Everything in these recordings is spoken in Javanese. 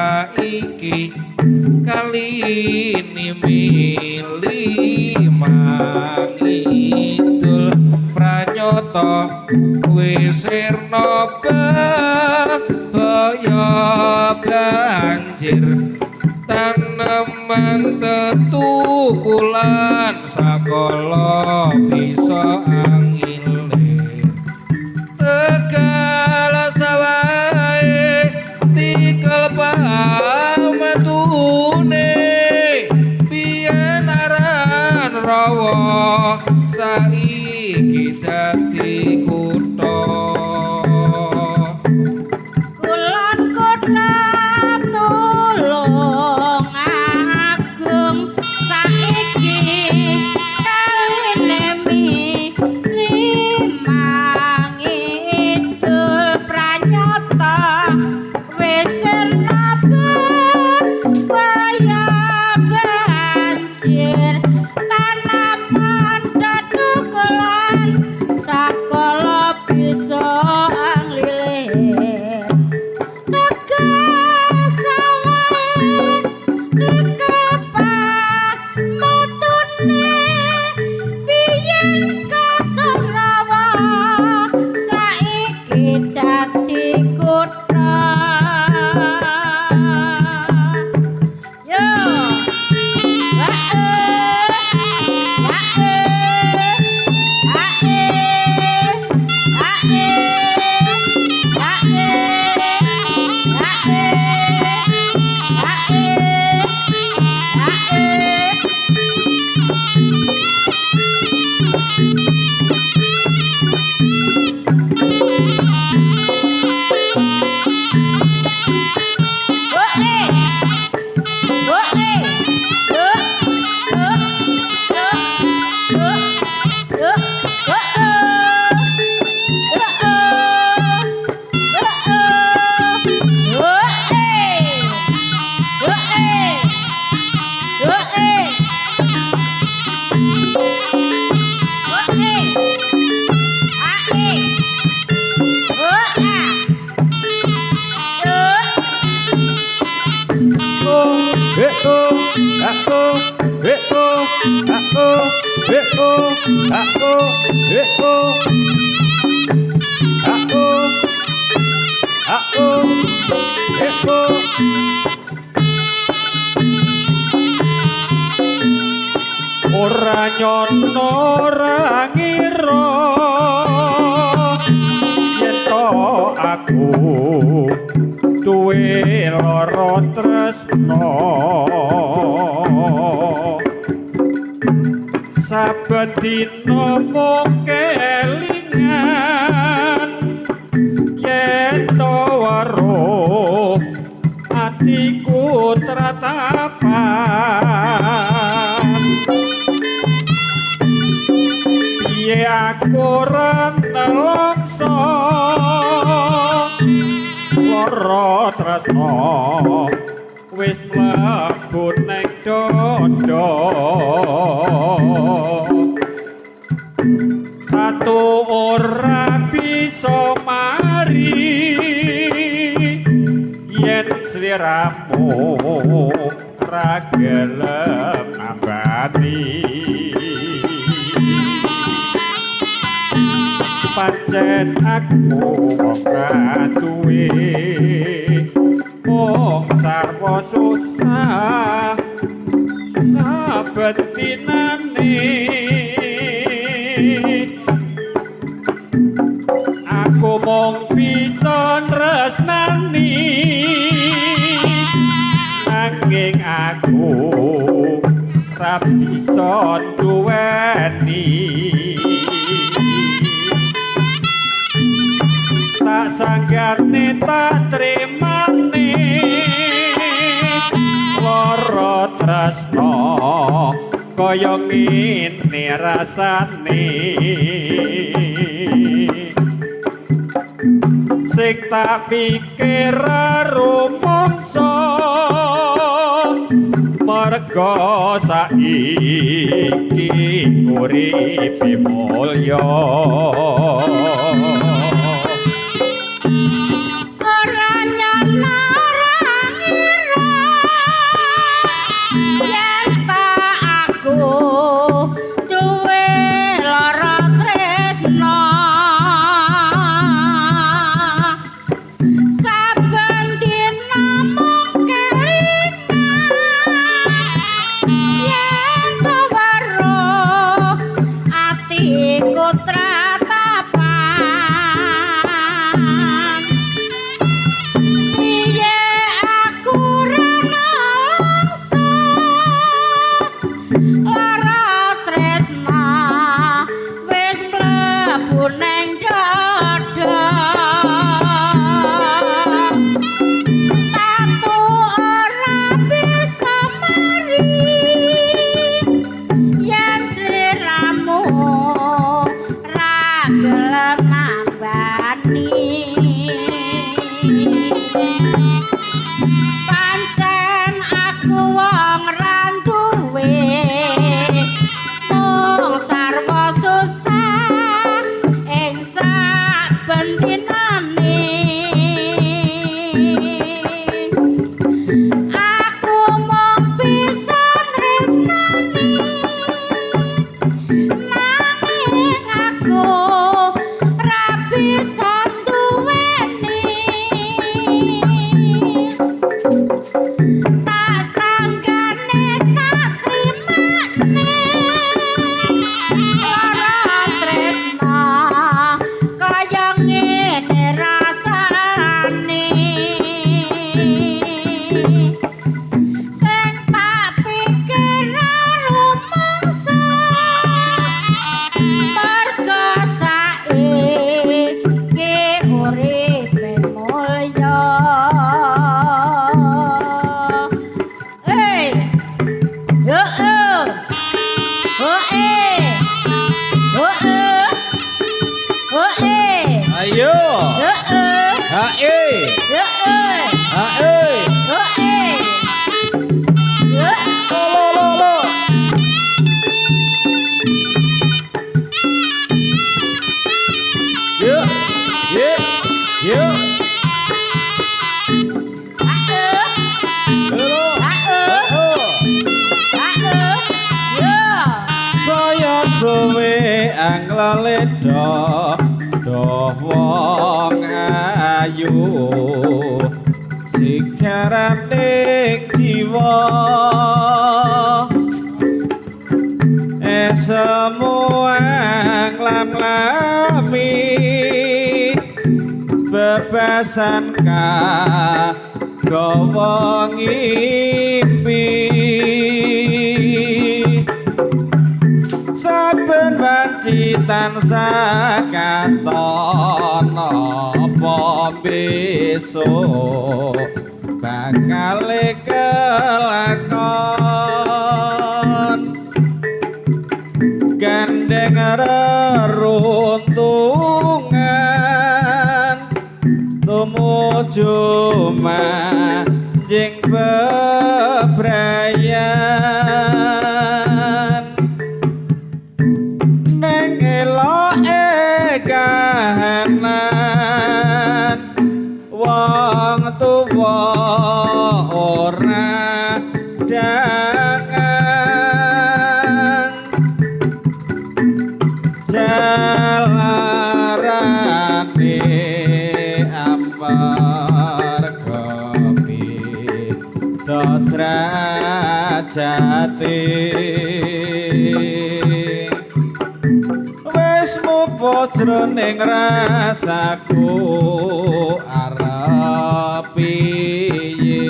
saiki kalini mili mangidul pranyata wis sirna baya banjir taneman tetukulan sakala bisa angile tegala sawae tikel pamatune biyen aran rawa saiki dadi kutha kulon kutha tulung agung saiki kaline limang idul pranyata wis baya banjir tanaman tetukulan sakala bisa anglilir tegal sawae tegal pamutune biyen katon rawa saiki dadi kutha yo ora nyono ora ngira yen to aku duwe lara tresno saben dina mung kelingan yen to weruh atiku tratapan piye aku ora nelongso lara tresno wis mlebu ning dada tatu ora bisa mari yen sliramu ra gelem nambani pancen aku wong ra duwe mung sarwa susah saben dinane aku mung bisa tresnani nanging aku ra bisa duweni tak sanggane tak trimane lara tresno kaya ngene rasane sing tak pikir rumangsa marga saiki uripe mulya ora nyana ora ngira tak sanggane tak trimane lara tresna kaya ngene rasane sing tak pikir rumangsa marga saiki uripe mulya yo Ayo. Hae. Hae. Lo. Yo. Ye. Yo. Saya suwe anglaleda doh wong ayu sikaraning jiwa semua nglam-nglami bebasan kagawa ngimpi saben wanci tansah katon apa besok bakal kelakon gandeng reruntungan tumuju manjing bebrayan neng eloke kahanan wong tuwa ora dangan jalarane amarga derajate wis mupo jroning rasaku arep piye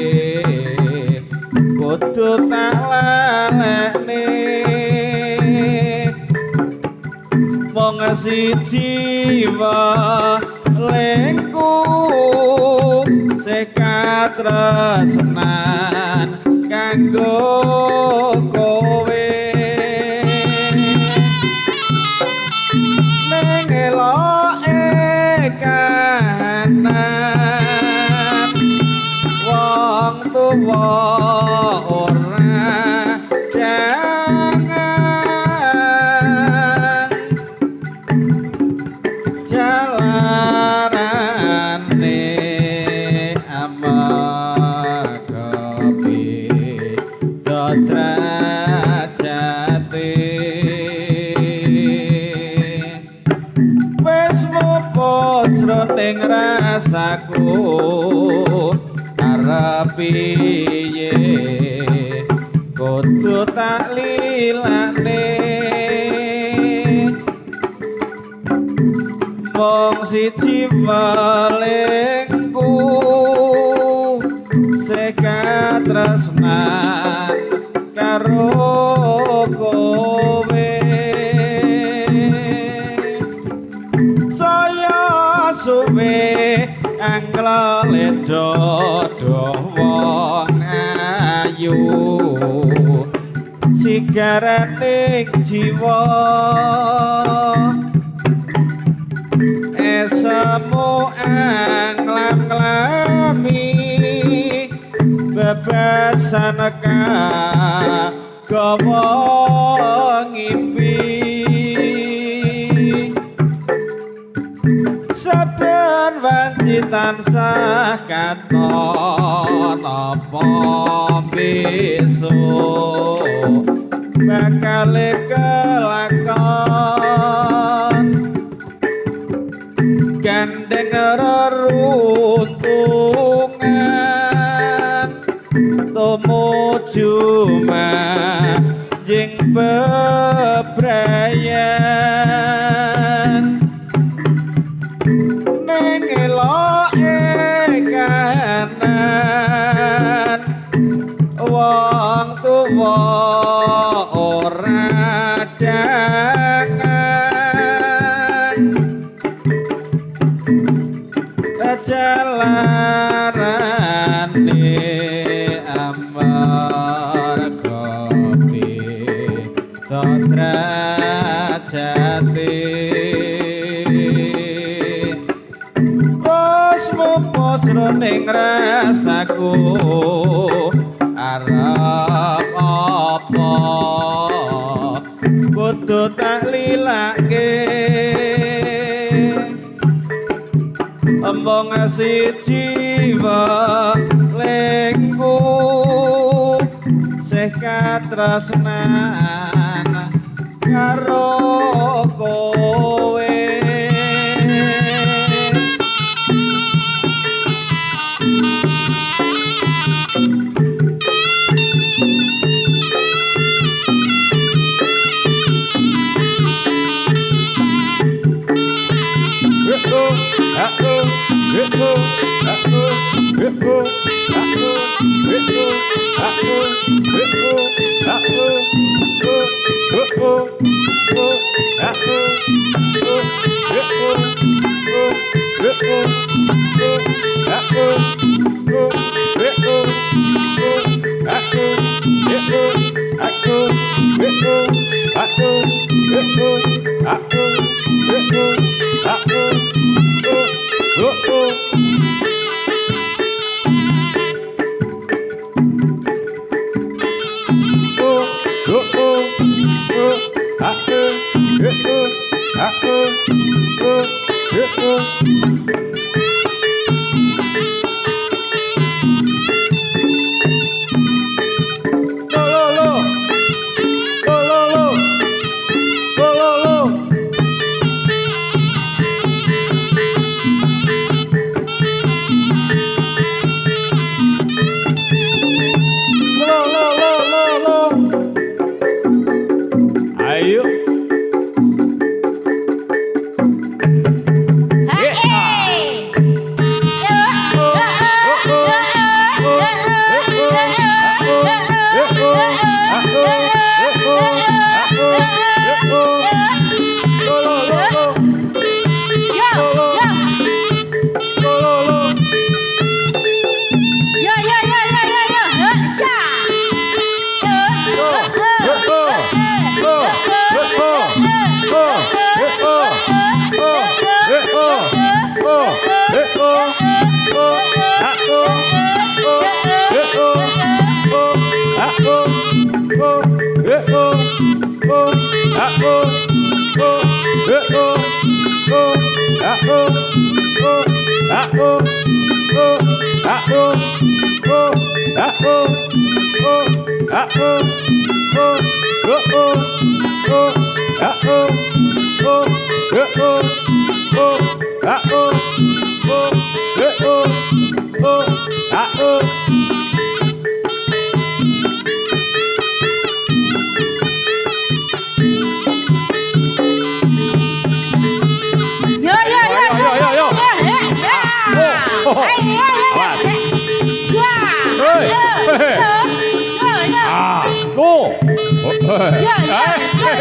kudu tak lalekne wong siji lengku sekat tresnan kanggo kowe ning eloke kahanan wong tuwa ora jangan jalarane amargapi derajate wis mupo jroning rasaku arep piye kudu tak lilane wong siji melengku sekat tresnan karo kowe saya suwe anglaleda wong ayu sigaraning jiwa esemu anglam-nglami bebasan kagawa ngimpi saben wanci tansah katon apa besok bakal kelakon gandeng reruntungan tomo tumuju manjing bebrayan ning eloke kahanan wong tuwa ora dangan jalarane amarga derajate wis mupus roning rasaku arep apa kudu tak lilake omong siji lengku seh katresnan karo kowe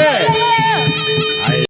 Yeah.